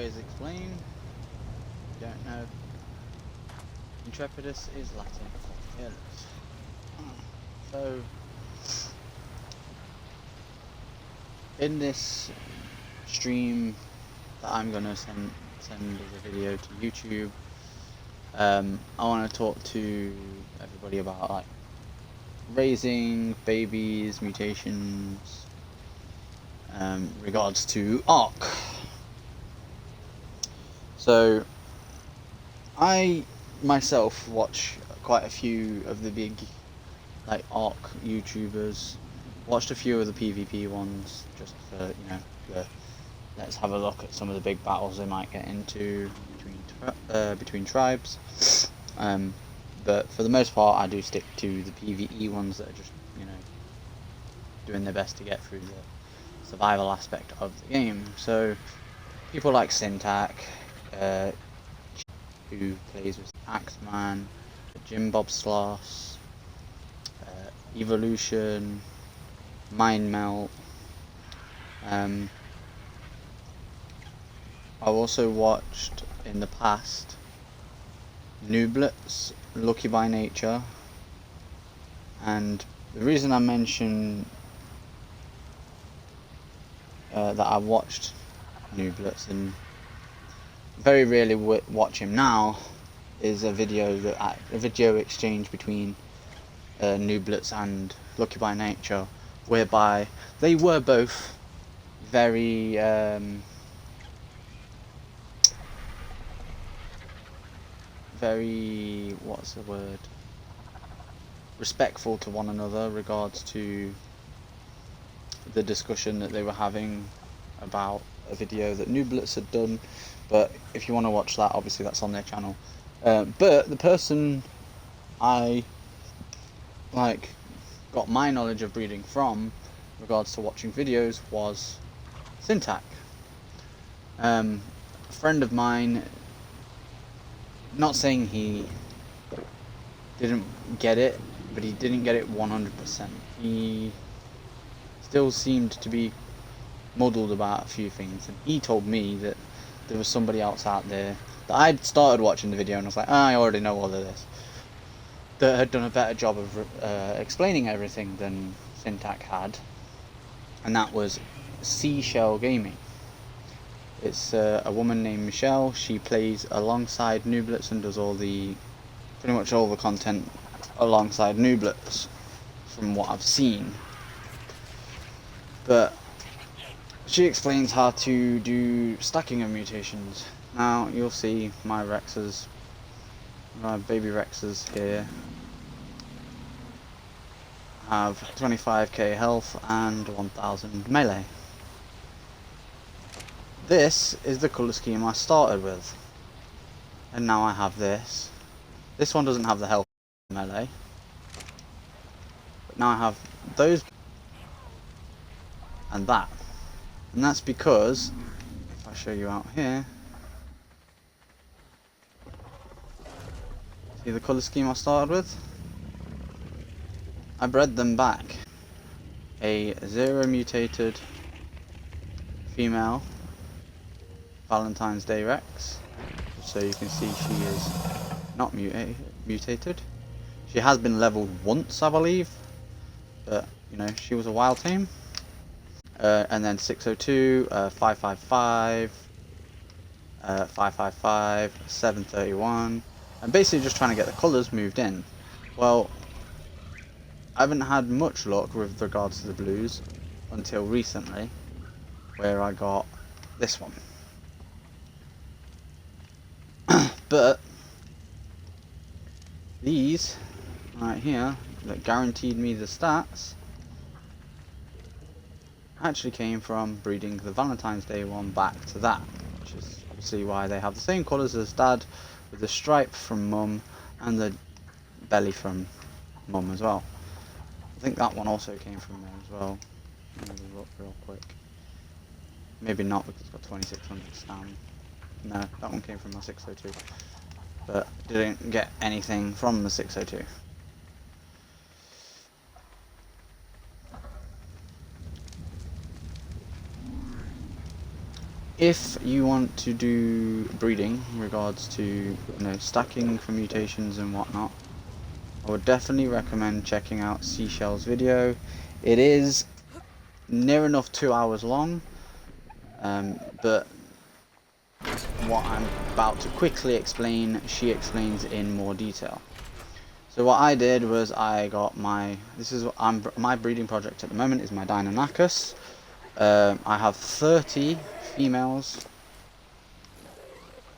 always explain, if you don't know, Intrepidus is Latin for fearless. So, in this stream that I'm gonna send as a video to YouTube, I want to talk to everybody about like raising babies, mutations, regards to ARK. So I myself watch quite a few of the big like ARK YouTubers, watched a few of the PvP ones just for, let's have a look at some of the big battles they might get into between tribes. But for the most part, I do stick to the PVE ones that are just, doing their best to get through the survival aspect of the game. So people like Syntac, who plays with Axeman, Jim Bob Sloss, Evolution, Mind Melt. I've also watched in the past Nooblets, Lucky by Nature, and the reason I mention that I watched Nooblets and very rarely watch him now is a video exchange between Nooblets and Lucky by Nature, whereby they were both very respectful to one another regards to the discussion that they were having about a video that Nooblets had done. But if you want to watch that, obviously that's on their channel. But the person I got my knowledge of breeding from regards to watching videos was Syntac. A friend of mine, not saying he didn't get it, but he didn't get it 100%. He still seemed to be muddled about a few things, and he told me that there was somebody else out there that I'd started watching the video and I was like, I already know all of this, that had done a better job of explaining everything than Syntac had, and that was Seashell Gaming. It's a woman named Michelle. She plays alongside Nooblets and does pretty much all the content alongside Nooblets from what I've seen. But she explains how to do stacking of mutations. Now you'll see my baby Rexes here have 25k health and 1000 melee. This is the colour scheme I started with, and now I have this. This one doesn't have the health melee, but now I have those and that. And that's because, if I show you out here, see the colour scheme I started with? I bred them back. A 0 mutated female Valentine's Day Rex, so you can see she is not mutated. She has been leveled once, I believe, but she was a wild tame. And then 602, 555, 555, 731, and basically just trying to get the colours moved in. Well, I haven't had much luck with regards to the blues until recently, where I got this one. But these right here that guaranteed me the stats actually came from breeding the Valentine's Day one back to that, which is obviously why they have the same colours as Dad, with the stripe from Mum and the belly from Mum as well. I think that one also came from there as well. Let me look real quick. Maybe not, because it's got 2600 stam. No, that one came from my 602. But didn't get anything from the 602. if you want to do breeding in regards to stacking for mutations and whatnot, I would definitely recommend checking out Seashell's video. It is near enough 2 hours long, but what I'm about to quickly explain, she explains in more detail. So what I did was I got my my breeding project at the moment is my Deinonychus. I have 30 females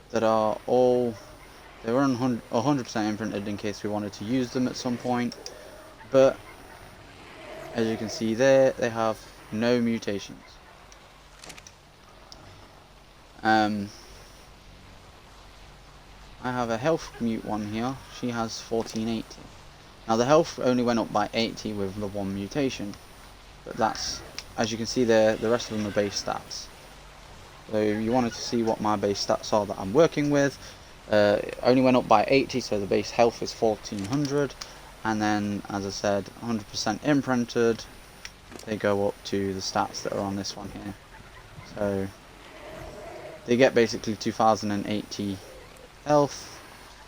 that are all, they were 100% imprinted in case we wanted to use them at some point, but as you can see there, they have no mutations. I have a health mute one here. She has 1480. Now the health only went up by 80 with the one mutation, but that's, as you can see there, the rest of them are base stats. So if you wanted to see what my base stats are that I'm working with, it only went up by 80, so the base health is 1400, and then, as I said, 100% imprinted, they go up to the stats that are on this one here. So they get basically 2080 health.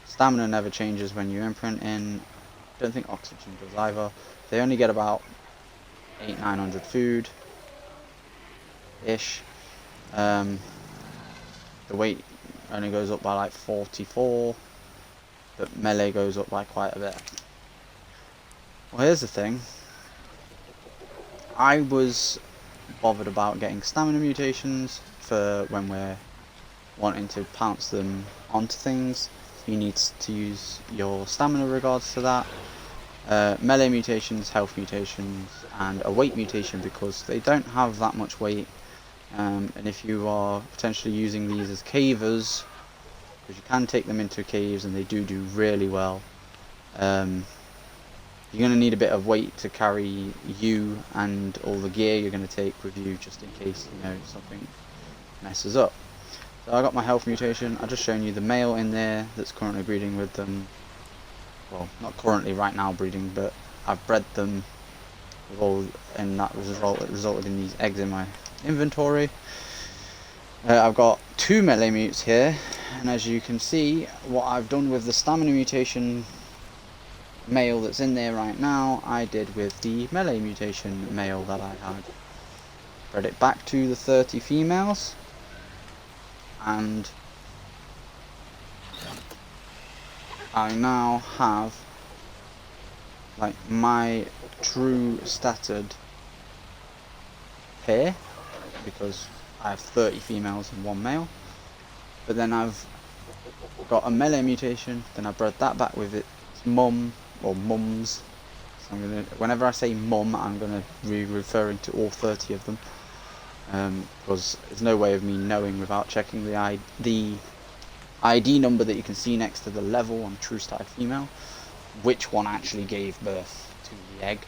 Stamina never changes when you imprint in. Don't think oxygen does either. They only get about 800-900 food ish. The weight only goes up by like 44, but melee goes up by quite a bit. Well, here's the thing. I was bothered about getting stamina mutations for when we're wanting to pounce them onto things. You need to use your stamina in regards to that. Melee mutations, health mutations, and a weight mutation because they don't have that much weight. And if you are potentially using these as cavers, because you can take them into caves and they do really well, you're going to need a bit of weight to carry you and all the gear you're going to take with you, just in case something messes up. So I got my health mutation. I've just shown you the male in there that's currently breeding with them. Well, not currently, right now breeding, but I've bred them with all, and that resulted in these eggs in my inventory. I've got 2 melee mutes here, and as you can see, what I've done with the stamina mutation male that's in there right now, I did with the melee mutation male that I had. Bred it back to the 30 females, and I now have like my true statted pair, because I have 30 females and 1 male. But then I've got a melee mutation, then I bred that back with its mum or mums. So whenever I say mum, I'm gonna be referring to all 30 of them, because there's no way of me knowing without checking the ID number that you can see next to the level on true statted female, which one actually gave birth to the egg.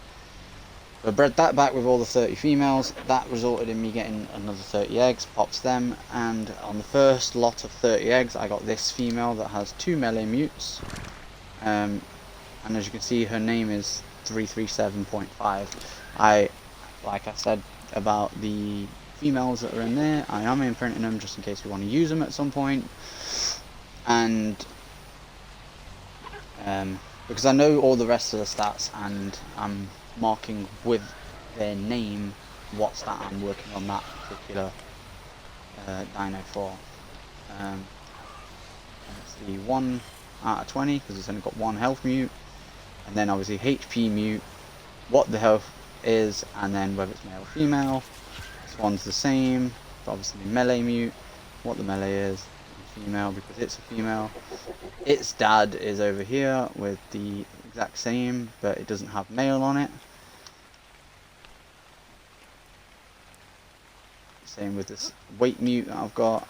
I bred that back with all the 30 females. That resulted in me getting another 30 eggs, popped them, and on the first lot of 30 eggs I got this female that has 2 melee mutes, and as you can see her name is 337.5. Like I said about the females that are in there, I am imprinting them just in case we want to use them at some point, and because I know all the rest of the stats, and I'm marking with their name what stat I'm working on that particular dino for. Let's see, 1 out of 20 because it's only got 1 health mute, and then obviously HP mute, what the health is, and then whether it's male or female. This one's the same, but obviously melee mute, what the melee is, female because it's a female. Its dad is over here with the exact same, but it doesn't have male on it. Same with this weight mute that I've got.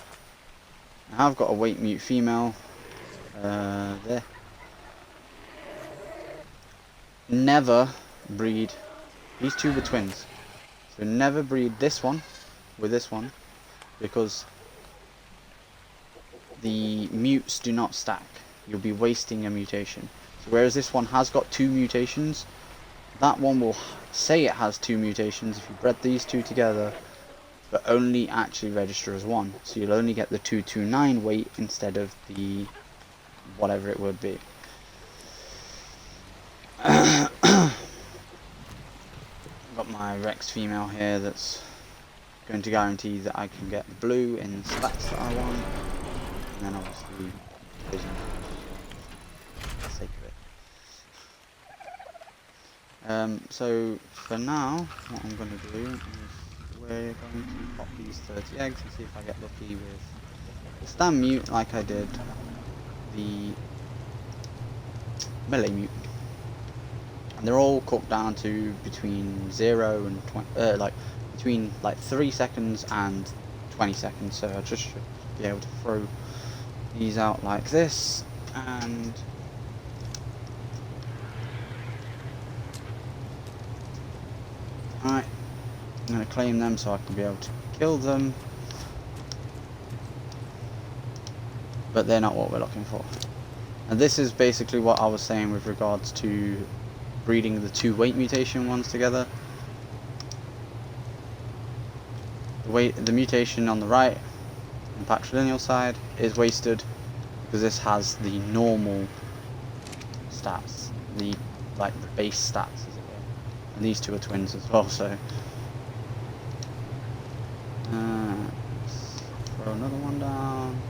I have got a weight mute female there. Never breed, these two were twins, so never breed this one with this one, because the mutes do not stack. You'll be wasting a mutation. So whereas this one has got 2 mutations, that one will say it has 2 mutations. If you bred these two together, but only actually register as one. So you'll only get the 229 weight instead of the whatever it would be. Got my Rex female here that's going to guarantee that I can get the blue in the stats that I want, and then obviously prison for the sake of it. So for now, what I'm going to do is we're going to pop these 30 eggs and see if I get lucky with the stand mute like I did the melee mute. And they're all cooked down to between 0 and 20, between 3 seconds and 20 seconds. So I just should be able to throw these out like this, and alright, I'm going to claim them so I can be able to kill them, but they're not what we're looking for. And this is basically what I was saying with regards to breeding the 2 weight mutation ones together. The mutation on the right, and patrilineal side, is wasted because this has the normal stats, the base stats as it were. And these 2 are twins as well, so let's throw another one down.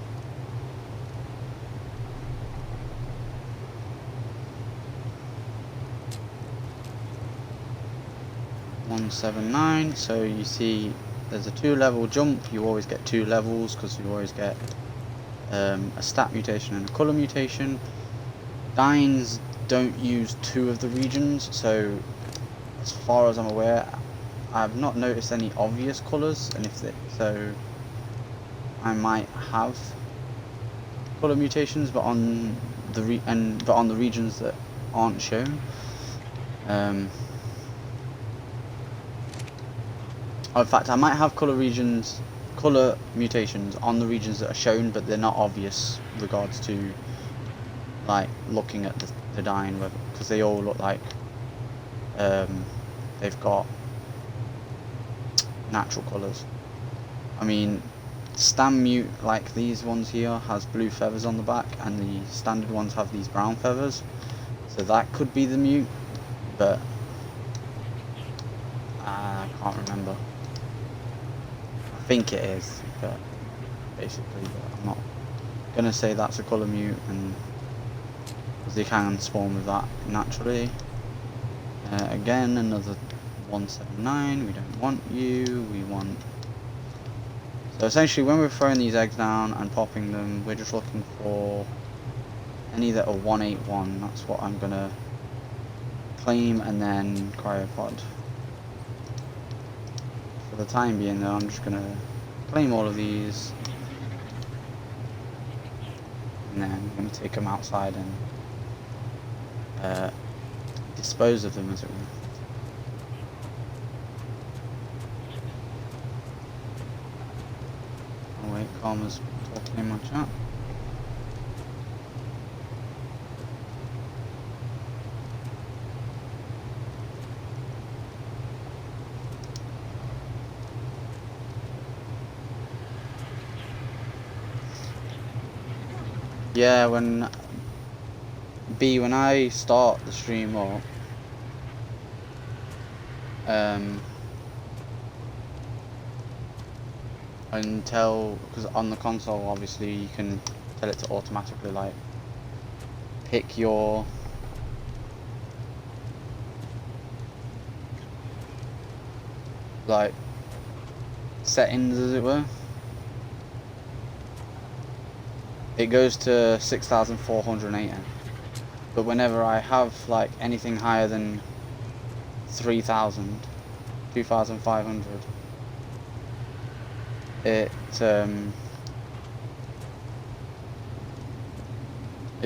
$179. So you see there's a 2-level jump. You always get 2 levels because you always get a stat mutation and a colour mutation. Dines don't use 2 of the regions, so as far as I'm aware I've not noticed any obvious colours, and so I might have colour mutations, but on the regions that aren't shown. In fact, I might have colour mutations on the regions that are shown, but they're not obvious regards to looking at the Dine, because they all look like they've got natural colours. I mean, Stam Mute, like these ones here, has blue feathers on the back, and the standard ones have these brown feathers, so that could be the mute, but I can't remember. I think it is, but I'm not gonna say that's a colour mute, and because they can spawn with that naturally. Again, another 179. We don't want you. We want. So essentially, when we're throwing these eggs down and popping them, we're just looking for any that are 181. That's what I'm gonna claim, and then cryopod. For the time being though, I'm just gonna claim all of these, and then I'm gonna take them outside and dispose of them, as it were. Oh wait, Karma's talking in my chat. Yeah, when I start the stream up, because on the console obviously you can tell it to automatically pick your settings, as it were. It goes to 6,480, but whenever I have anything higher than 3,000, 2,500, it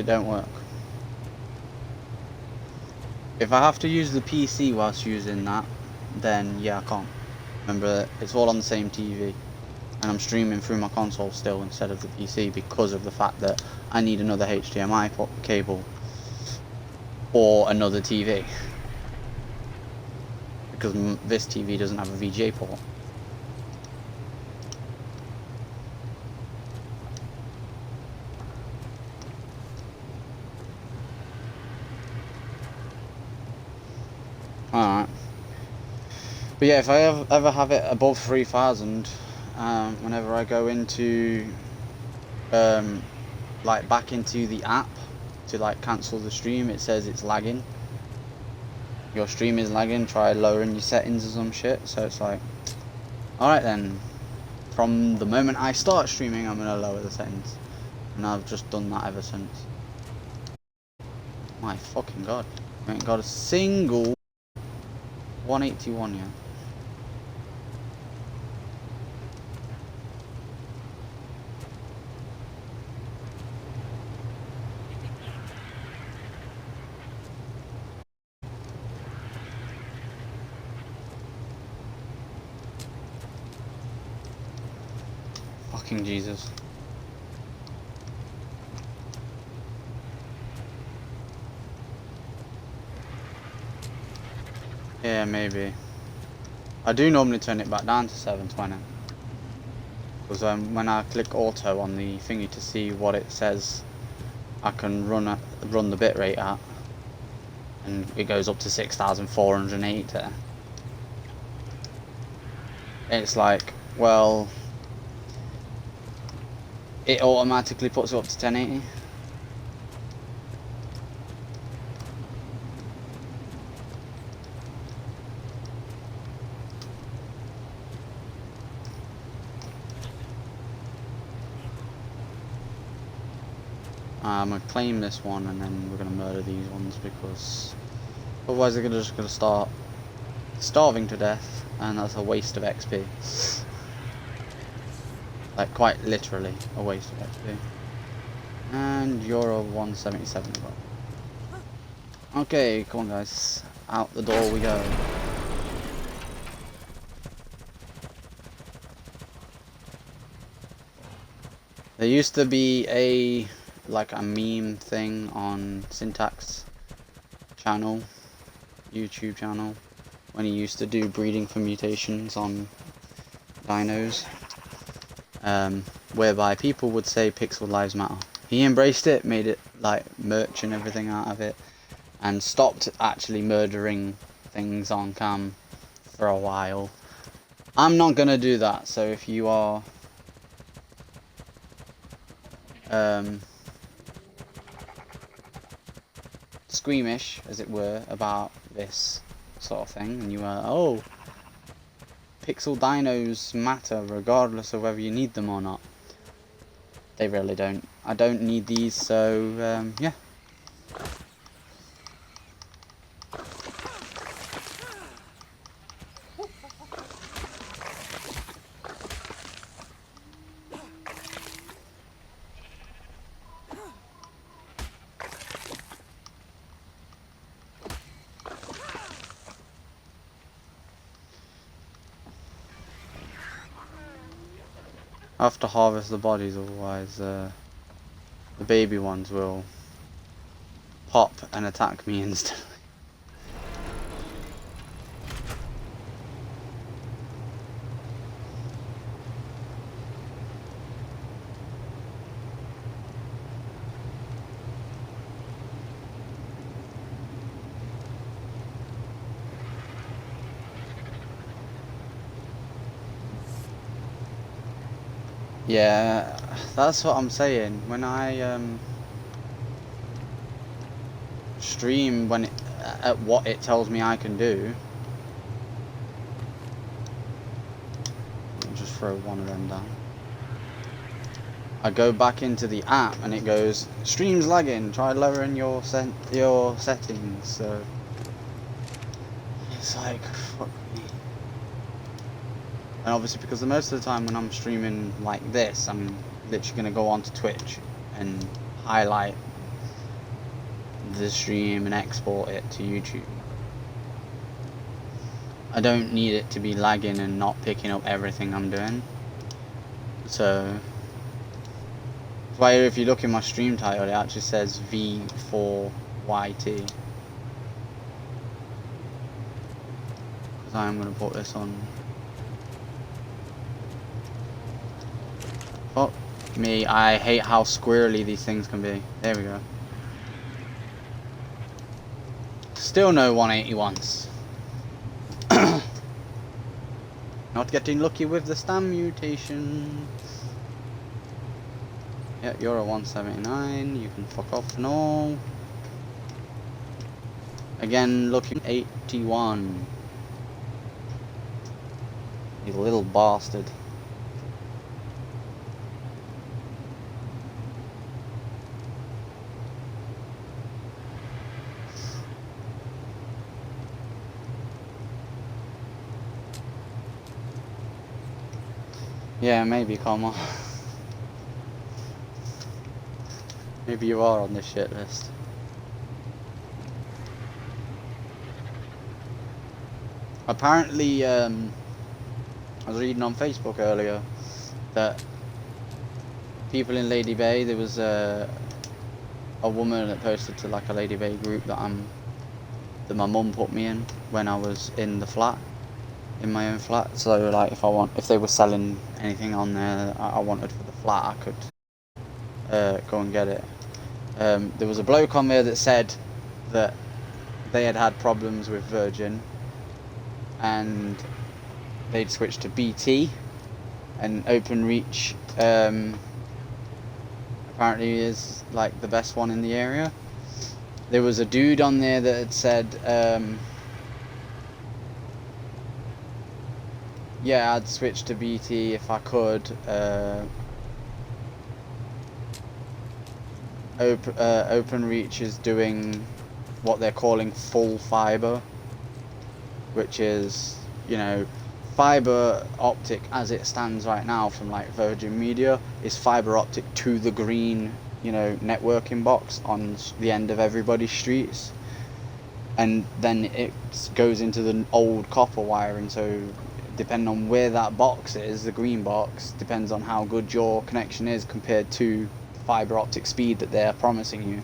don't work. If I have to use the PC whilst using that, then yeah, I can't. Remember, it's all on the same TV. And I'm streaming through my console still instead of the PC because of the fact that I need another HDMI cable or another TV, because this TV doesn't have a VGA port. Alright. But yeah, if I ever have it above 3,000, whenever I go into, like back into the app to like cancel the stream, it says it's lagging. Your stream is lagging, try lowering your settings or some shit. So it's like, alright then, from the moment I start streaming, I'm gonna lower the settings. And I've just done that ever since. My fucking god. I ain't got a single 181 yet. Fucking Jesus. Yeah, maybe. I do normally turn it back down to 720. Because when I click auto on the thingy to see what it says I can run the bitrate at, and it goes up to 6,480. It's like, well, it automatically puts it up to 1080. I'm gonna claim this one and then we're gonna murder these ones, because otherwise they're just gonna start starving to death, and that's a waste of XP. Like quite literally a waste of XP. And you're a 177 as well. Okay, come on guys, out the door we go. There used to be a meme thing on Syntax channel, YouTube channel, when he used to do breeding for mutations on dinos, whereby people would say pixel lives matter. He embraced it, made it like merch and everything out of it, and stopped actually murdering things on cam for a while. I'm not gonna do that, so if you are squeamish, as it were, about this sort of thing, and you are, oh, pixel dinos matter regardless of whether you need them or not. They really don't. I don't need these, so yeah. I have to harvest the bodies, otherwise the baby ones will pop and attack me instantly. Yeah, that's what I'm saying. When I stream at what it tells me I can do, I'll just throw one of them down. I go back into the app and it goes, stream's lagging, try lowering your settings. So it's like, fuck me. And obviously, because most of the time when I'm streaming like this, I'm literally going to go onto Twitch and highlight the stream and export it to YouTube. I don't need it to be lagging and not picking up everything I'm doing. So that's why if you look in my stream title, it actually says V4YT. Because I'm going to put this on. Fuck me, I hate how squirrely these things can be. There we go. Still no 181s. Not getting lucky with the stam mutation. Yeah, you're a 179. You can fuck off and all. Again, looking 81. You little bastard. Yeah, maybe, come on. Maybe you are on this shit list. Apparently, I was reading on Facebook earlier that people in Lady Bay, there was a woman that posted to like a Lady Bay group that my mum put me in when I was in the flat, in my own flat. So like if they were selling anything on there I wanted for the flat, I could go and get it. There was a bloke on there that said that they had problems with Virgin and they'd switched to BT, and OpenReach apparently is like the best one in the area. There was a dude on there that had said yeah, I'd switch to BT if I could. OpenReach is doing what they're calling full fiber, which is, you know, fiber optic as it stands right now from like Virgin Media is fiber optic to the green, you know, networking box on the end of everybody's streets, and then it goes into the old copper wiring. So depending on where that box is, the green box, depends on how good your connection is compared to fiber optic speed that they're promising you.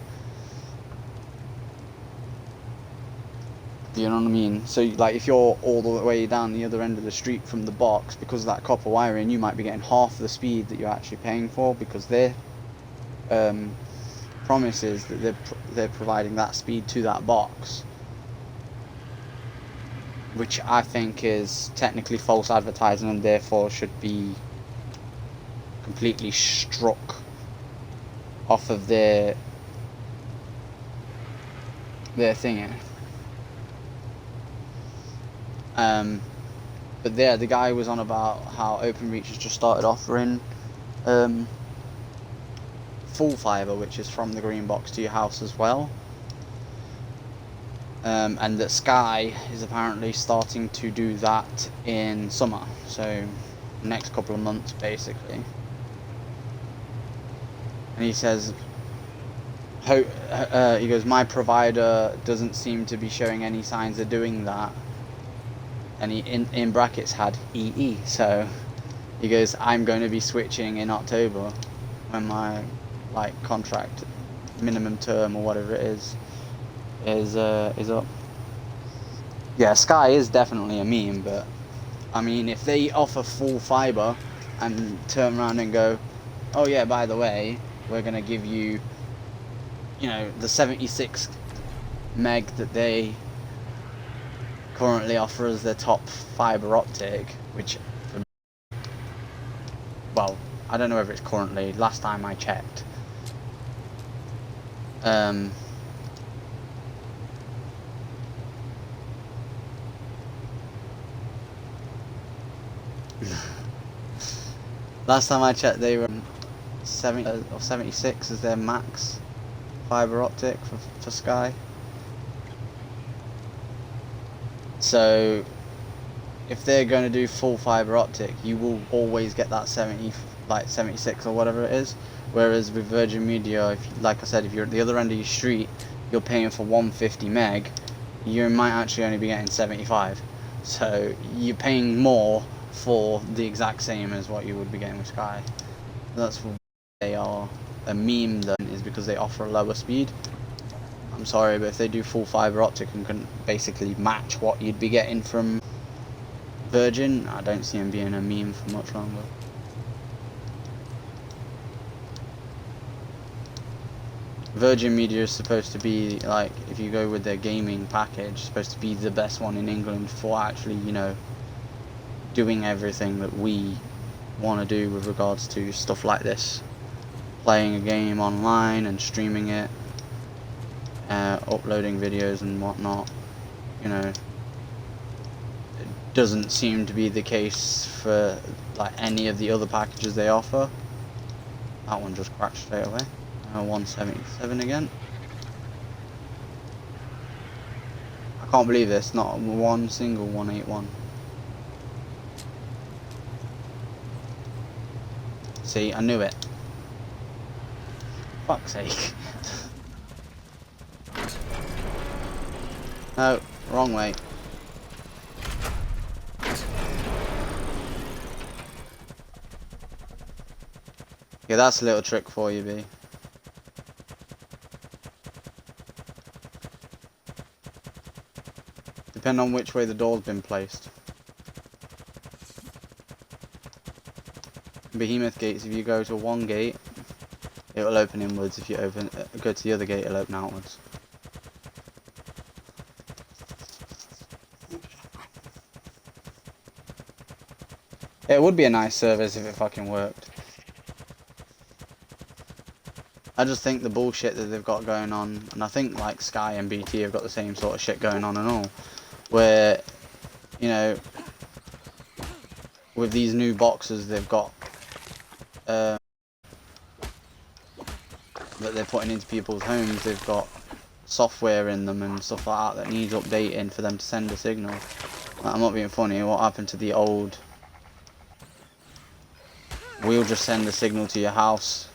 You know what I mean? So like if you're all the way down the other end of the street from the box, because of that copper wiring, you might be getting half the speed that you're actually paying for, because their promise is that they're providing that speed to that box, which I think is technically false advertising and therefore should be completely struck off of their thingy. But there, the guy was on about how OpenReach has just started offering full fiber, which is from the green box to your house as well, and that Sky is apparently starting to do that in summer, so next couple of months basically. And he says, he goes, my provider doesn't seem to be showing any signs of doing that. And he in brackets had EE, so he goes, I'm going to be switching in October when my like contract minimum term or whatever it is up. Yeah, Sky is definitely a meme, but I mean, if they offer full fiber and turn around and go, oh yeah, by the way, we're going to give you, you know, the 76 meg that they currently offer as their top fiber optic, which, well, I don't know whether it's currently, last time I checked. Last time I checked, they were 70 or 76 as their max fiber optic for Sky. So if they're going to do full fiber optic, you will always get that 76 or whatever it is. Whereas with Virgin Media, like I said, if you're at the other end of your street, you're paying for 150 meg, you might actually only be getting 75. So you're paying more for the exact same as what you would be getting with Sky. That's what they are. A meme then is because they offer a lower speed. I'm sorry, but if they do full fiber optic and can basically match what you'd be getting from Virgin, I don't see them being a meme for much longer. Virgin Media is supposed to be, like, if you go with their gaming package, supposed to be the best one in England for actually, you know, doing everything that we want to do with regards to stuff like this. Playing a game online and streaming it, uploading videos and whatnot, you know, it doesn't seem to be the case for like any of the other packages they offer. That one just crashed straight away. 177 again. I can't believe this, not one single 181. See, I knew it. Fuck's sake. No, wrong way. Yeah, that's a little trick for you, B. Depending on which way the door's been placed. Behemoth gates, if you go to one gate, it will open inwards. If you go to the other gate, it'll open outwards. It would be a nice service if it fucking worked. I just think the bullshit that they've got going on, and I think like Sky and BT have got the same sort of shit going on and all, where, you know, with these new boxes they've got that they're putting into people's homes, they've got software in them and stuff like that needs updating for them to send a signal. Like, I'm not being funny, what happened to the old, we'll just send a signal to your house,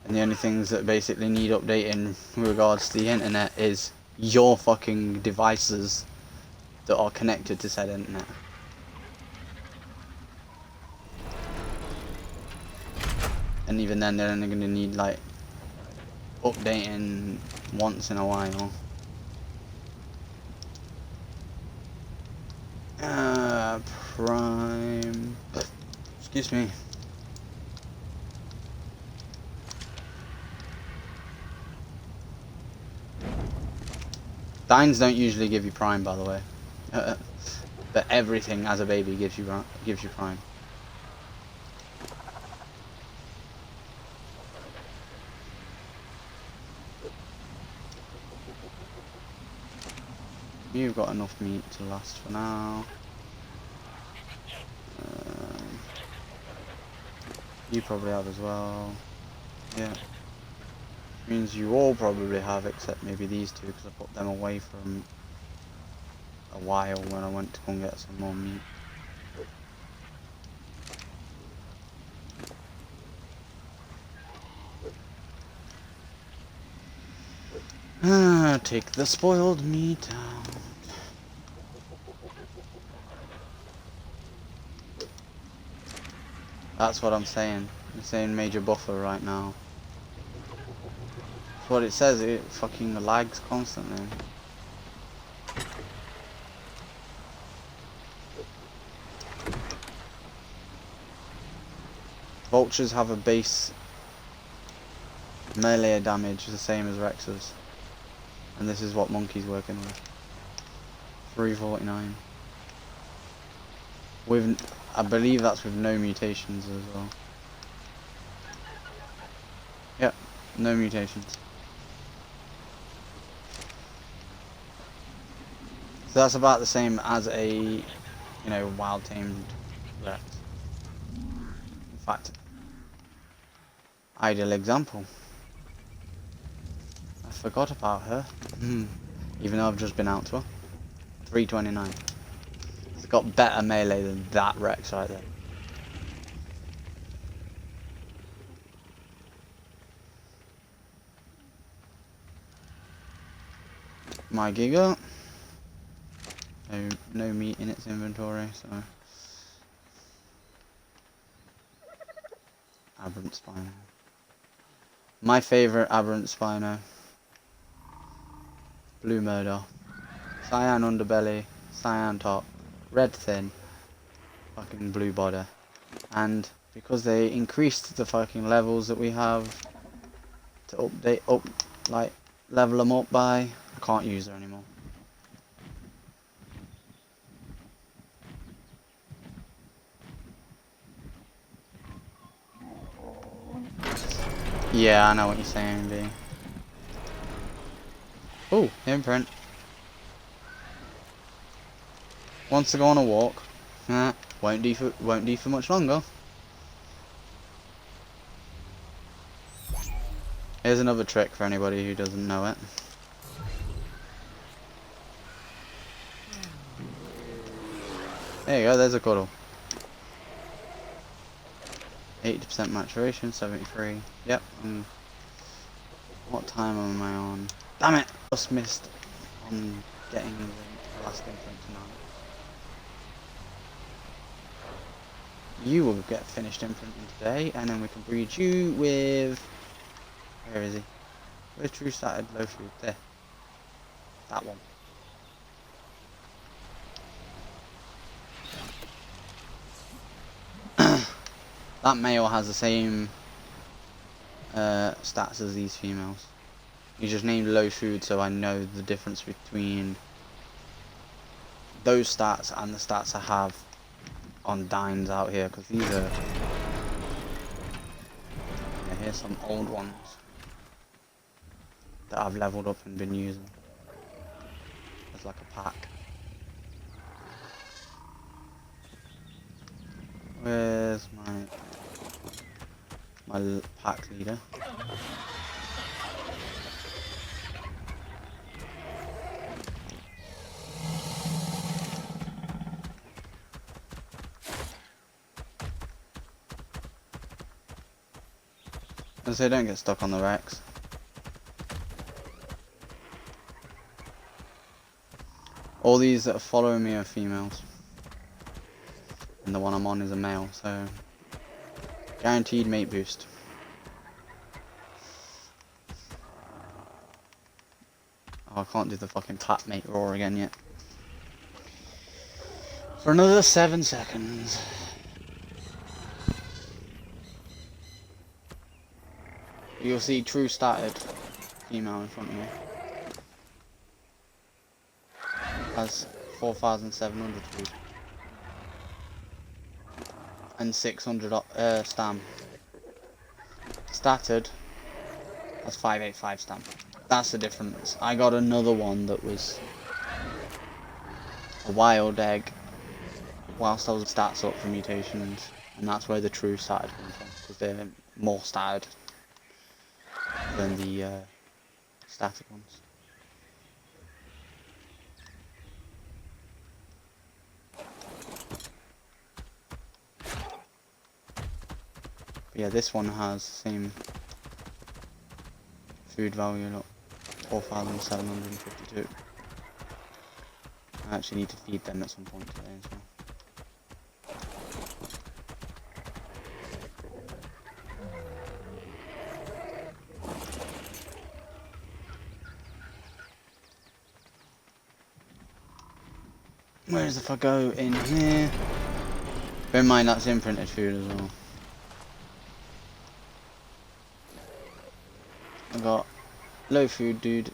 and the only things that basically need updating with regards to the internet is your fucking devices that are connected to said internet. And even then they're only going to need like updating once in a while. Prime. Excuse me. Dines don't usually give you prime, by the way. But everything as a baby gives you prime. You've got enough meat to last for now. You probably have as well. Yeah. Means you all probably have, except maybe these two, because I put them away from a while when I went to go and get some more meat. Take the spoiled meat out. That's what I'm saying. I'm saying major buffer right now. That's what it says, it fucking lags constantly. Vultures have a base melee damage the same as Rex's. And this is what Monkey's working with. 349. With, I believe that's with no mutations as well. Yep, no mutations. So that's about the same as a, you know, wild tamed Rex. In fact, ideal example. I forgot about her. Even though I've just been out to her. 329. It's got better melee than that Rex right there. My Giga. No meat in its inventory, so. Aberrant Spino. My favourite Aberrant Spino. Blue Murder. Cyan underbelly, cyan top, red thin, fucking blue body. And because they increased the fucking levels that we have to level them up by, I can't use her anymore. Yeah, I know what you're saying, B. Oh, imprint. Wants to go on a walk. Won't do for much longer. Here's another trick for anybody who doesn't know it. There you go, there's a cuddle. 80% maturation, 73. Yep. What time am I on? Damn it! Just missed on getting the last imprint tonight. You will get finished imprinting today, and then we can breed you with... Where is he? Where's True Started Low Food? There. That one. That male has the same stats as these females. You just named Low Food so I know the difference between those stats and the stats I have on Dines out here, because these are... Yeah, here's some old ones that I've leveled up and been using. There's like a pack. Where's my pack leader? And so don't get stuck on the Rex. All these that are following me are females. And the one I'm on is a male, so guaranteed mate boost. Oh, I can't do the fucking clapmate roar again yet. For another 7 seconds. You'll see True Started female in front of you. Has 4,700 food. And 600 stam. Started has 585 stam. That's the difference. I got another one that was a wild egg whilst I was stats up for mutations, and that's where the True Started comes from, because they're more started than the static ones. But yeah, this one has the same food value, look, 4,752. I actually need to feed them at some point today as well. Whereas if I go in here, bear in mind that's imprinted food as well. I got low food dude,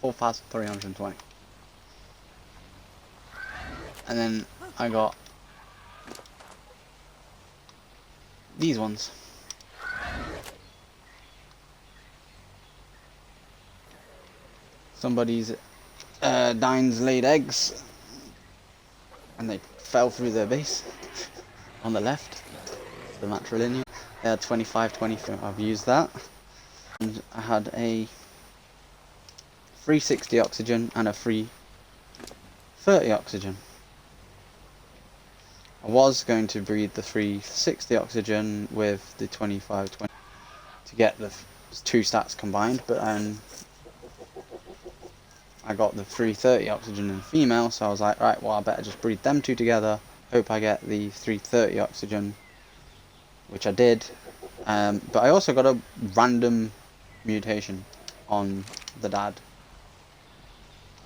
4,320. And then I got these ones. Somebody's Dines laid eggs and they fell through their base on the left, the matrilineal. They had 25-20, I've used that. And I had a 360 oxygen and a 330 oxygen. I was going to breed the 360 oxygen with the 25-20 to get the two stats combined, but I got the 330 oxygen in female, so I was like, right, well I better just breed them two together, hope I get the 330 oxygen, which I did. But I also got a random mutation on the dad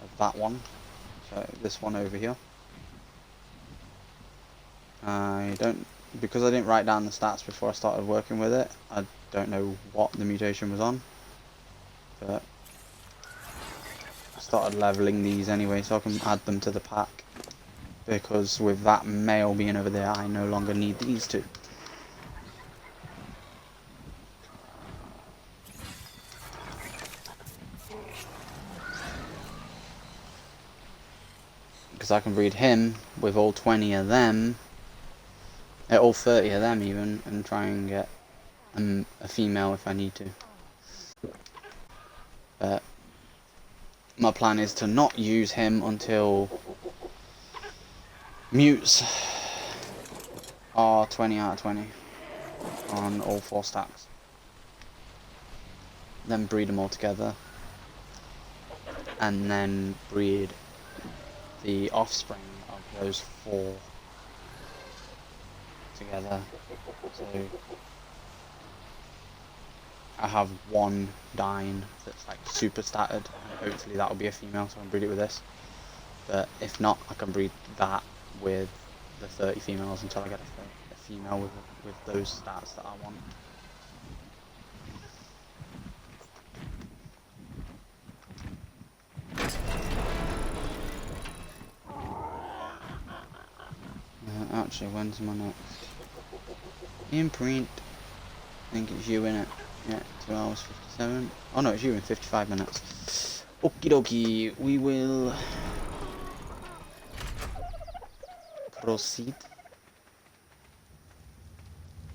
of that one, so this one over here. Because I didn't write down the stats before I started working with it, I don't know what the mutation was on, but I started leveling these anyway so I can add them to the pack, because with that male being over there I no longer need these two. because I can breed him with all 20 of them, all 30 of them even, and try and get a female if I need to. But my plan is to not use him until mutes are 20 out of 20 on all 4 stacks. Then breed them all together, and then breed the offspring of those 4 together. So I have one dying that's like super statted, and hopefully that'll be a female, so I can breed it with this. But if not, I can breed that with the 30 females until I get a female with those stats that I want. Actually, when's my next imprint? I think it's you in it. Yeah, 2 hours 57. Oh no, it's you in 55 minutes. Okie dokie, we will proceed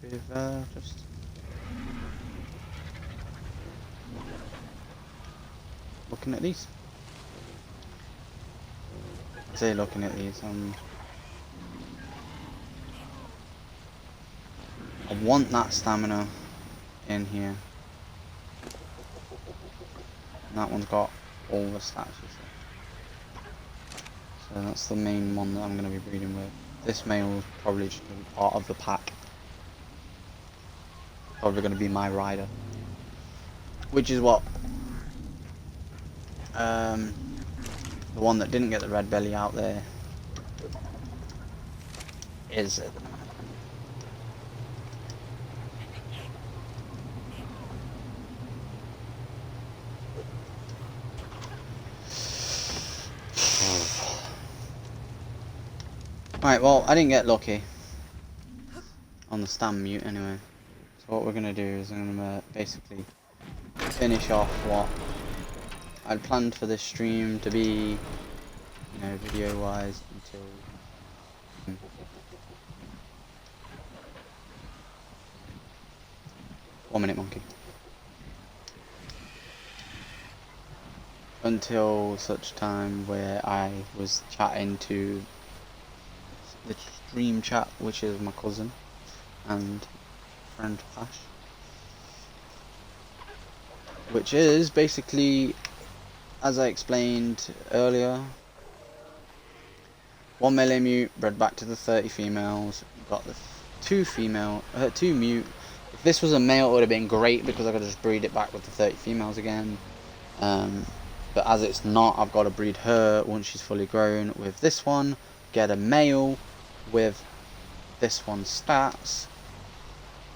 with just looking at these. I say looking at these, I want that stamina in here. And that one's got all the stats, you see. So that's the main one that I'm going to be breeding with. This male is probably just going to be part of the pack. Probably going to be my rider. Which is what the one that didn't get the red belly out there is at the moment. Right, well, I didn't get lucky on the stam mute anyway. So what we're going to do is I'm going to basically finish off what I'd planned for this stream to be, you know, video-wise until... 1 minute, monkey. Until such time where I was chatting to the stream chat, which is my cousin and friend Flash, which is basically, as I explained earlier, 1 melee mute bred back to the 30 females, got the 2 mute. If this was a male, it would have been great because I could just breed it back with the 30 females again. But as it's not, I've got to breed her once she's fully grown with this one, get a male with this one's stats,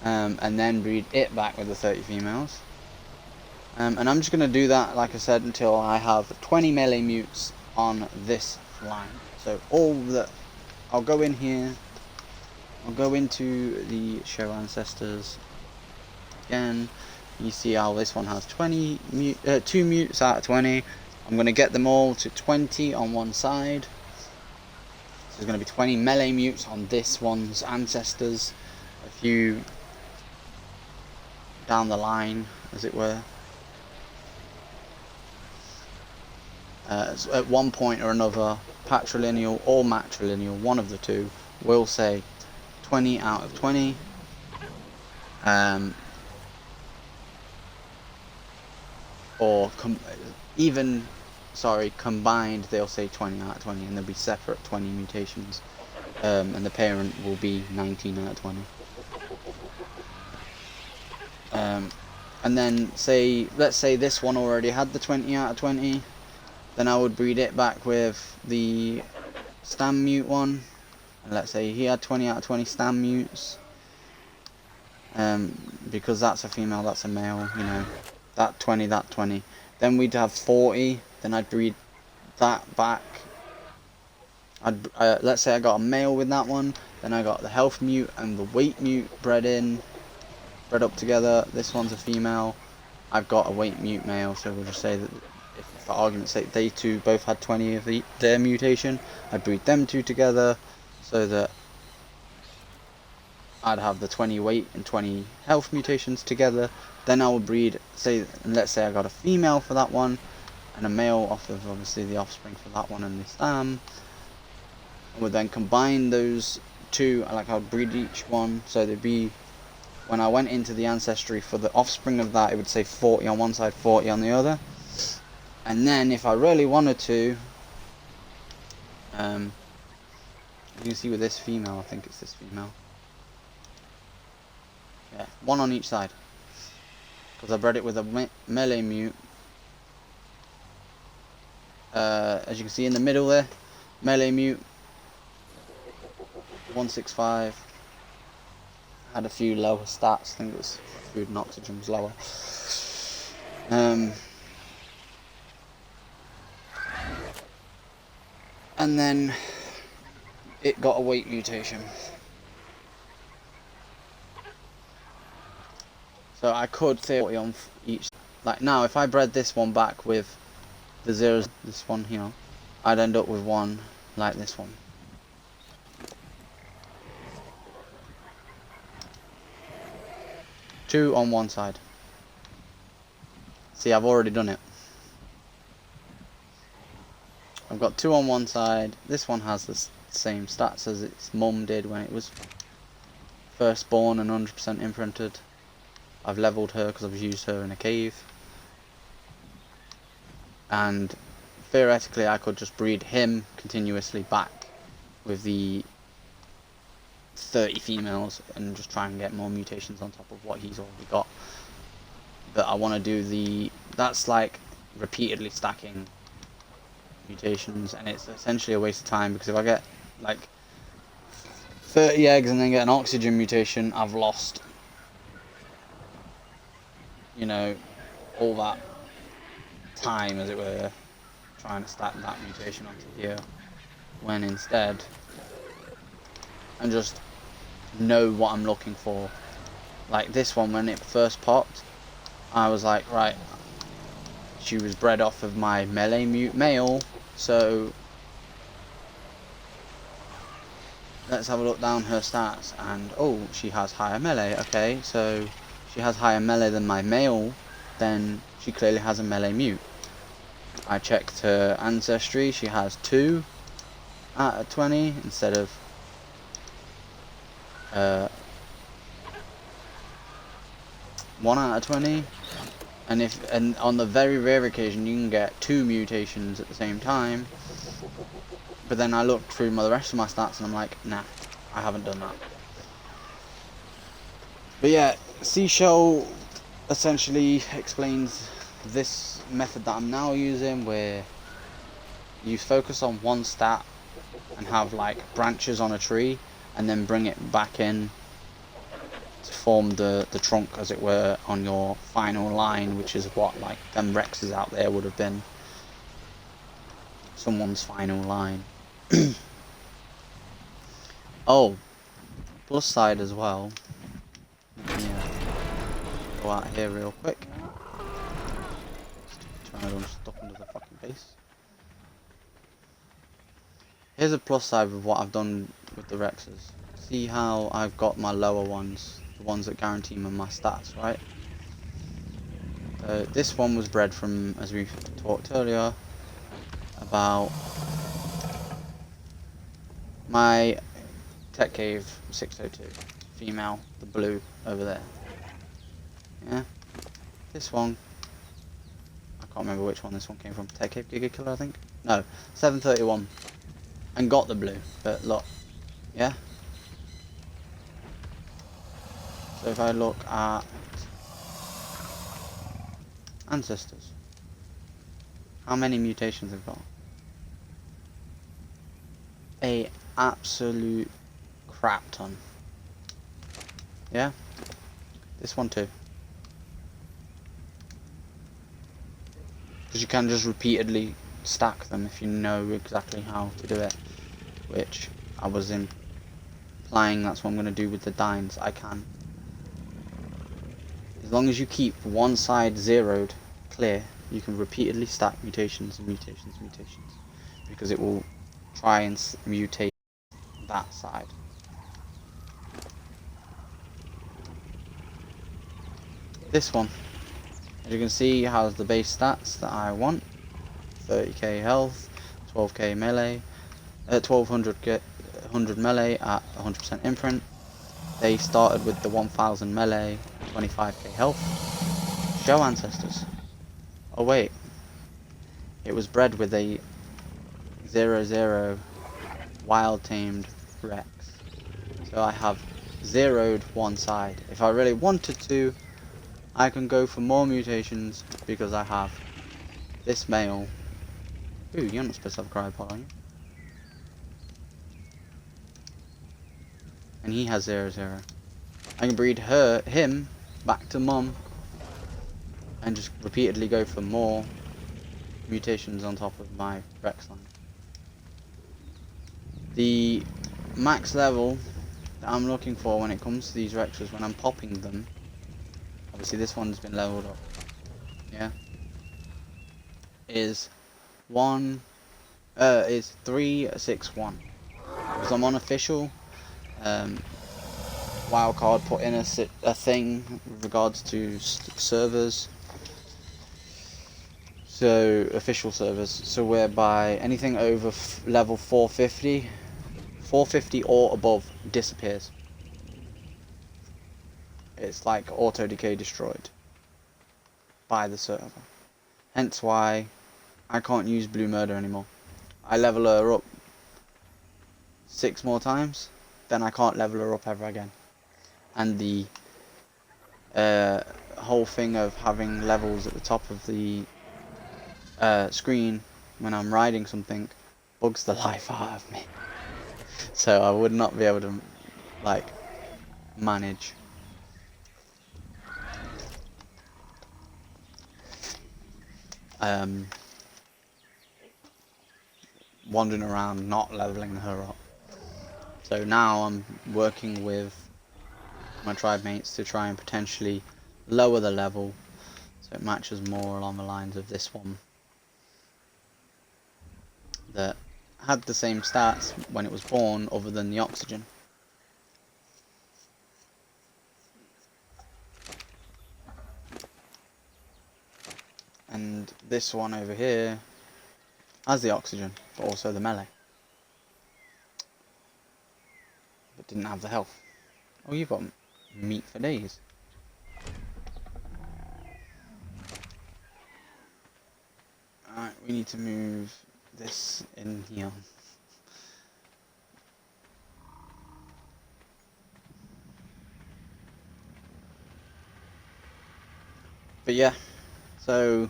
and then breed it back with the 30 females. And I'm just going to do that, like I said, until I have 20 melee mutes on this line. So I'll go in here, I'll go into the show ancestors again. You see how this one has 2 mutes out of 20. I'm going to get them all to 20 on one side. So there's going to be 20 melee mutes on this one's ancestors. A few down the line, as it were. So at one point or another, patrilineal or matrilineal, one of the two, will say 20 out of 20. Or combined, they'll say 20 out of 20, and there'll be separate 20 mutations, and the parent will be 19 out of 20. And then let's say this one already had the 20 out of 20, then I would breed it back with the stam mute one, and let's say he had 20 out of 20 stam mutes, because that's a female, that's a male, you know. That 20, that 20. Then we'd have 40. Then I'd breed that back. Let's say I got a male with that one. Then I got the health mute and the weight mute bred up together. This one's a female. I've got a weight mute male. So we'll just say that if the for argument's sake, they two both had 20 of their mutation, I'd breed them two together so that I'd have the 20 weight and 20 health mutations together. Then I would breed, let's say I got a female for that one and a male off of obviously the offspring for that one and the stam. I would then combine those two, like I would breed each one, so they'd be, when I went into the ancestry for the offspring of that, it would say 40 on one side, 40 on the other. And then if I really wanted to, you can see with this female, I think it's this female. Yeah, one on each side. Because I bred it with a melee mute. As you can see in the middle there, melee mute, 165. Had a few lower stats, I think it was food and oxygen was lower. And then it got a weight mutation. So I could 30 on each. Like now, if I bred this one back with the zeros, this one here, I'd end up with one like this one. Two on one side. See, I've already done it. I've got two on one side. This one has the same stats as its mum did when it was first born and 100% imprinted. I've leveled her because I've used her in a cave. And theoretically I could just breed him continuously back with the 30 females and just try and get more mutations on top of what he's already got. But I want to do that's like repeatedly stacking mutations, and it's essentially a waste of time, because if I get like 30 eggs and then get an oxygen mutation, I've lost, you know, all that time, as it were, trying to stack that mutation onto here, when instead I just know what I'm looking for. Like this one, when it first popped, I was like, right, she was bred off of my melee mute male, so let's have a look down her stats, and oh, she has higher melee. Okay, so she has higher melee than my male, then she clearly has a melee mute. I checked her ancestry, she has 2 out of 20 instead of 1 out of 20. And on the very rare occasion you can get 2 mutations at the same time. But then I looked through the rest of my stats and I'm like, nah, I haven't done that. But yeah, Seashell essentially explains this method that I'm now using, where you focus on one stat and have like branches on a tree, and then bring it back in to form the trunk, as it were, on your final line, which is what like them Rexes out there would have been. Someone's final line. Oh, plus side as well. Yeah. Go out here real quick. I'm stuck under the fucking base. Here's a plus side with what I've done with the Rexes. See how I've got my lower ones, the ones that guarantee me my stats, right? This one was bred from, as we talked earlier, about my Tech Cave 602 female, the blue over there. Yeah, this one, I can't remember which one this one came from. Tech Cave Giga Killer, I think. No, 731, and got the blue. But look, yeah. So if I look at ancestors, how many mutations I've got? A absolute crap ton. Yeah, this one too. Because you can just repeatedly stack them if you know exactly how to do it, which I was implying that's what I'm going to do with the Dines. I can. As long as you keep one side zeroed clear, you can repeatedly stack mutations and mutations and mutations, because it will try and mutate that side. This one, as you can see, has the base stats that I want: 30k health, 12k melee, 1200 melee at 100% imprint. They started with the 1000 melee, 25k health. Show ancestors. Oh wait, it was bred with a 0/0 wild tamed Rex. So I have zeroed one side. If I really wanted to, I can go for more mutations, because I have this male. Ooh, you're not supposed to have a cryopod, are you? And he has 0/0. I can breed him back to mum, and just repeatedly go for more mutations on top of my Rex line. The max level that I'm looking for when it comes to these Rexes, when I'm popping them, obviously this one's been leveled up, yeah, is 361. Because I'm on official, Wildcard put in a thing with regards to servers. So official servers, so whereby anything over level 450 or above disappears. It's like auto decay destroyed by the server. Hence why I can't use Blue Murder anymore. I level her up 6 more times, then I can't level her up ever again. And the whole thing of having levels at the top of the screen when I'm riding something bugs the life out of me. So I would not be able to like manage. Wandering around not leveling her up. So now I'm working with my tribe mates to try and potentially lower the level so it matches more along the lines of this one that had the same stats when it was born, other than the oxygen. And this one over here has the oxygen, but also the melee, but didn't have the health. Oh, you've got meat for days. Alright, we need to move this in here. But yeah, so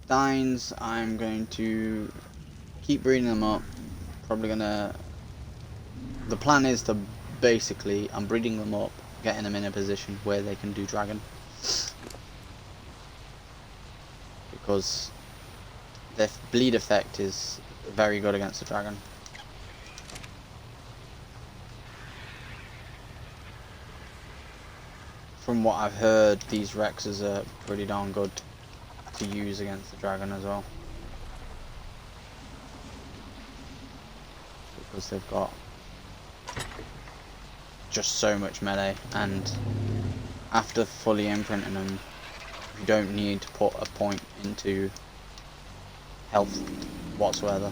Dines, I'm going to keep breeding them up. Probably gonna, the plan is to basically, I'm breeding them up, getting them in a position where they can do dragon, because their bleed effect is very good against the dragon. From what I've heard, these Rexes are pretty darn good to use against the dragon as well, because they've got just so much melee, and after fully imprinting them, you don't need to put a point into health whatsoever.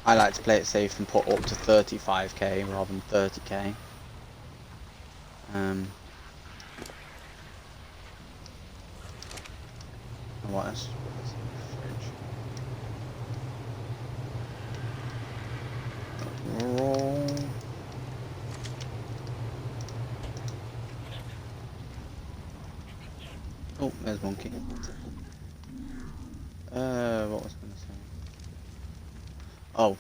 I like to play it safe and put up to 35k rather than 30k. What else? Roll. Oh, there's monkey. What was I gonna say? Oh,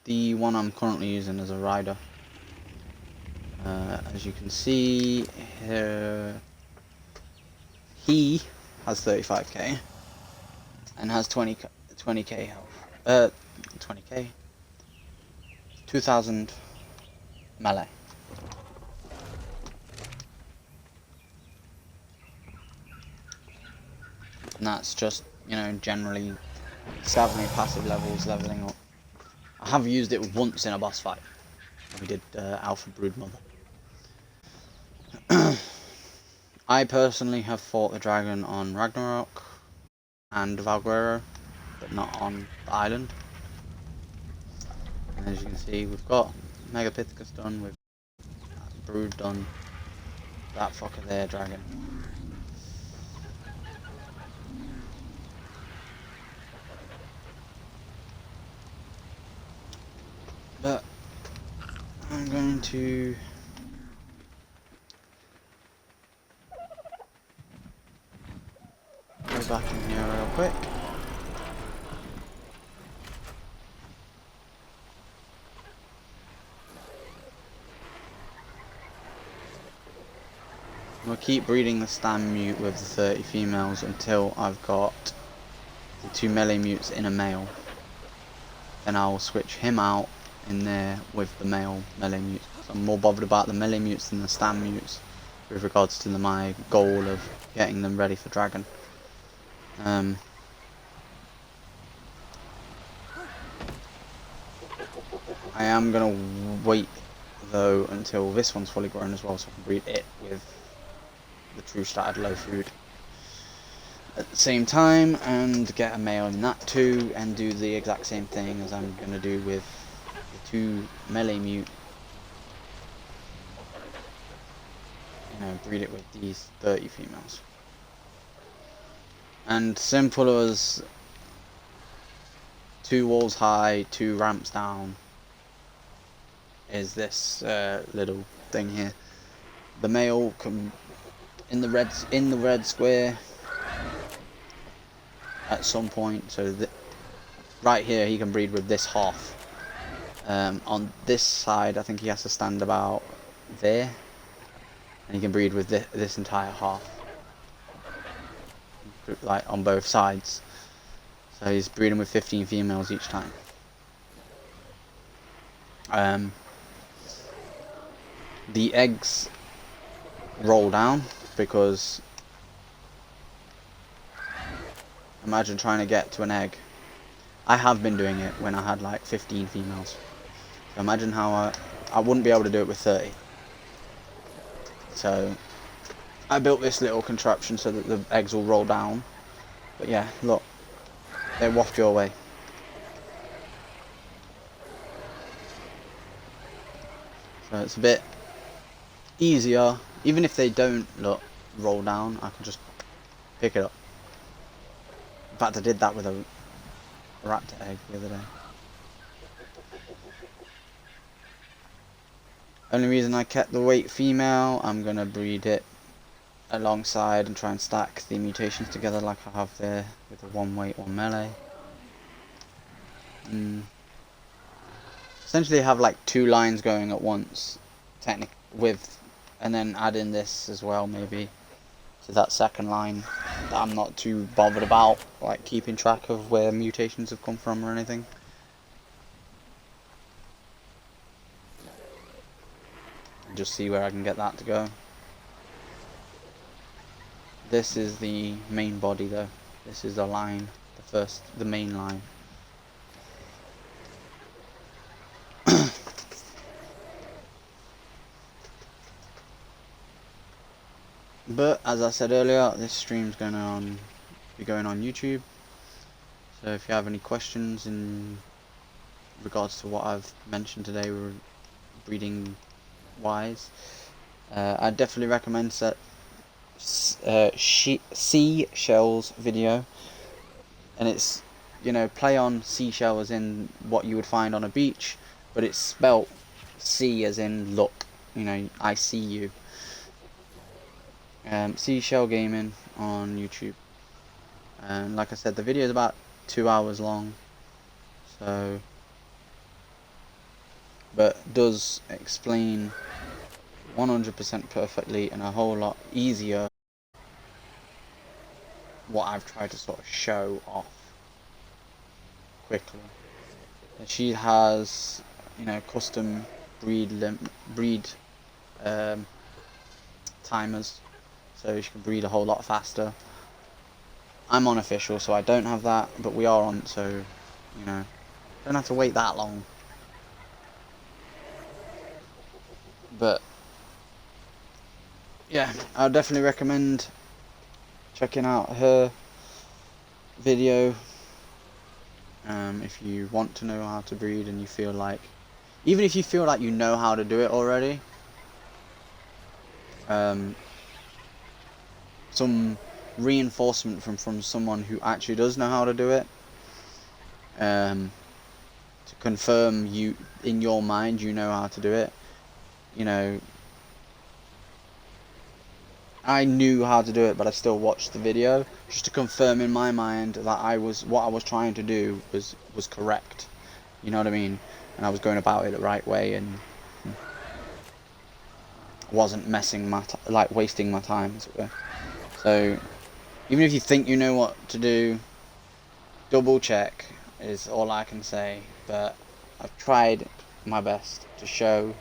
the one I'm currently using is a rider. As you can see here, he has 35k and has 20k health. 20k, 2000 melee. and that's just, you know, generally scavenging passive levels, leveling up. I have used it once in a boss fight. We did Alpha Brood Mother. I personally have fought the dragon on Ragnarok and Valguero, but not on the island. And as you can see, we've got Megapithecus done, we've Brood done, that fucker there, dragon. But I'm going to go back in here real quick. We'll keep breeding the stand mute with the 30 females until I've got the 2 melee mutes in a male. Then I'll switch him out in there with the male melee mutes. So I'm more bothered about the melee mutes than the stand mutes with regards to my goal of getting them ready for dragon. I am going to wait though until this one's fully grown as well, so I can breed it with the true started low food at the same time and get a male in that too, and do the exact same thing as I'm going to do with the 2 melee mute. You know, breed it with these 30 females. And simple as 2 walls high, 2 ramps down is this little thing here. The male can in the red square at some point, so that right here he can breed with this half. On this side I think he has to stand about there, and he can breed with this entire half, like on both sides. So he's breeding with 15 females each time. The eggs roll down because imagine trying to get to an egg. I have been doing it when I had like 15 females. So imagine how I wouldn't be able to do it with 30. So I built this little contraption so that the eggs will roll down. But yeah, look, they waft your way. So it's a bit easier. Even if they don't roll down, I can just pick it up. In fact, I did that with a raptor egg the other day. Only reason I kept the weight female, I'm gonna breed it alongside and try and stack the mutations together like I have there with the 1 weight 1 melee. Essentially have like 2 lines going at once, and then add in this as well maybe to that second line that I'm not too bothered about, like keeping track of where mutations have come from or anything. Just see where I can get that to go. This is the main body though. This is the line, the main line. But as I said earlier, this stream's be going on YouTube. So if you have any questions in regards to what I've mentioned today, breeding wise, I'd definitely recommend seashells video. And it's, you know, play on seashell as in what you would find on a beach, but it's spelt see as in look, you know, I see you. Seashell Gaming on YouTube, and like I said, the video is about 2 hours long, so but does explain 100% perfectly and a whole lot easier what I've tried to sort of show off quickly. And she has, you know, custom breed timers, so she can breed a whole lot faster. I'm unofficial, so I don't have that, but we are on, so, you know, don't have to wait that long. But yeah, I would definitely recommend checking out her video if you want to know how to breed and you feel like, even if you feel like you know how to do it already, some reinforcement from someone who actually does know how to do it, to confirm you in your mind you know how to do it. You know, I knew how to do it, but I still watched the video just to confirm in my mind that what I was trying to do was correct. You know what I mean? And I was going about it the right way and wasn't messing wasting my time, as it were. So even if you think you know what to do, double check is all I can say. But I've tried my best to show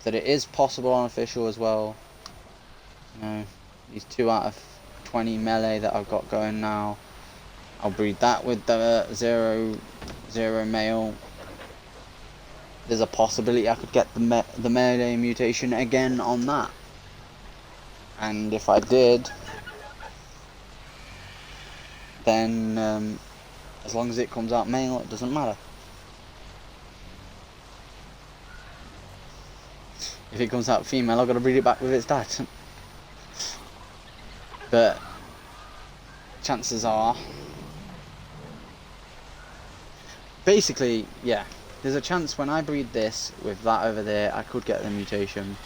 that it is possible on official as well. You know, these 2 out of 20 melee that I've got going now, I'll breed that with the 0 male. There's a possibility I could get the melee mutation again on that, and if I did, then as long as it comes out male, it doesn't matter. If it comes out female, I've got to breed it back with its dad. But chances are, basically, yeah, there's a chance when I breed this with that over there, I could get the mutation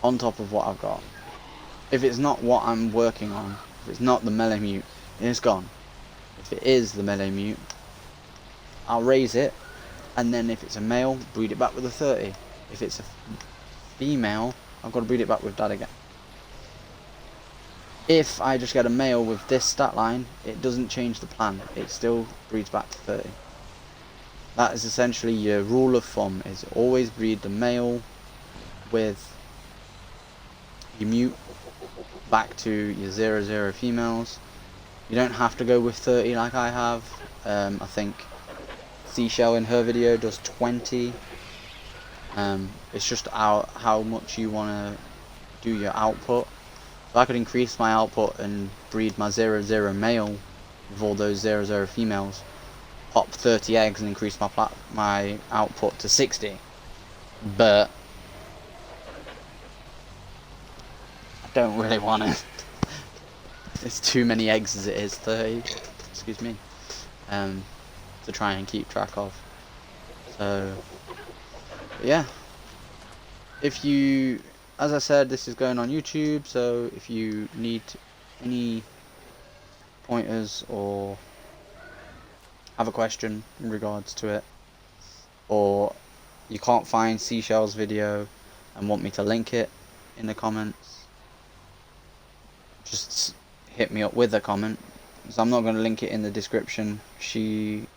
on top of what I've got. If it's not what I'm working on, if it's not the melee mute, it's gone. If it is the melee mute, I'll raise it, and then if it's a male, breed it back with a 30. If it's a female, I've got to breed it back with dad again. If I just get a male with this stat line, it doesn't change the plan. It still breeds back to 30. That is essentially your rule of thumb, is always breed the male with your mute back to your 0 females. You don't have to go with 30 like I have. I think Seashell in her video does 20. It's just how much you want to do your output. So I could increase my output and breed my 0 male with all those 0 females, pop 30 eggs and increase my output to 60. But I don't really want it. It's too many eggs as it is, 30, excuse me, to try and keep track of. So yeah, if you, as I said, this is going on YouTube, so if you need any pointers or have a question in regards to it, or you can't find Seashell's video and want me to link it in the comments, just hit me up with a comment, because I'm not going to link it in the description. She,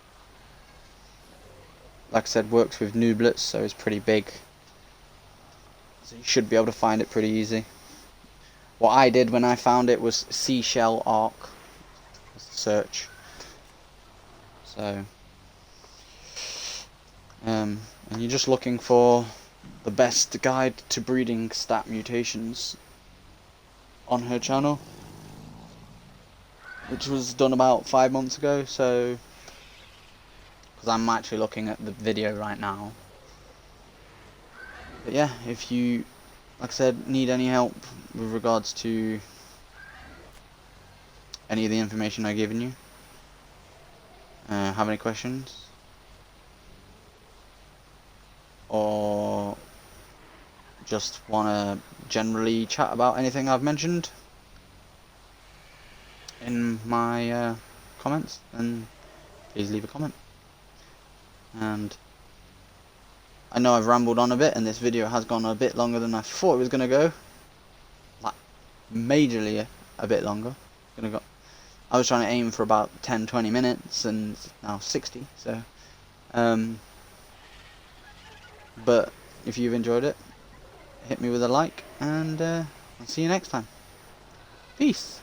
like I said, works with Nooblets, so it's pretty big. So you should be able to find it pretty easy. What I did when I found it was Seashell ARK search. So, and you're just looking for the best guide to breeding stat mutations on her channel, which was done about 5 months ago. So, because I'm actually looking at the video right now. But yeah, if you, like I said, need any help with regards to any of the information I've given you, have any questions, or just want to generally chat about anything I've mentioned in my comments, then please leave a comment. And I know I've rambled on a bit, and this video has gone a bit longer than I thought it was going to go. Like, majorly a bit longer. I was trying to aim for about 10-20 minutes, and it's now 60, so... but if you've enjoyed it, hit me with a like, and I'll see you next time. Peace!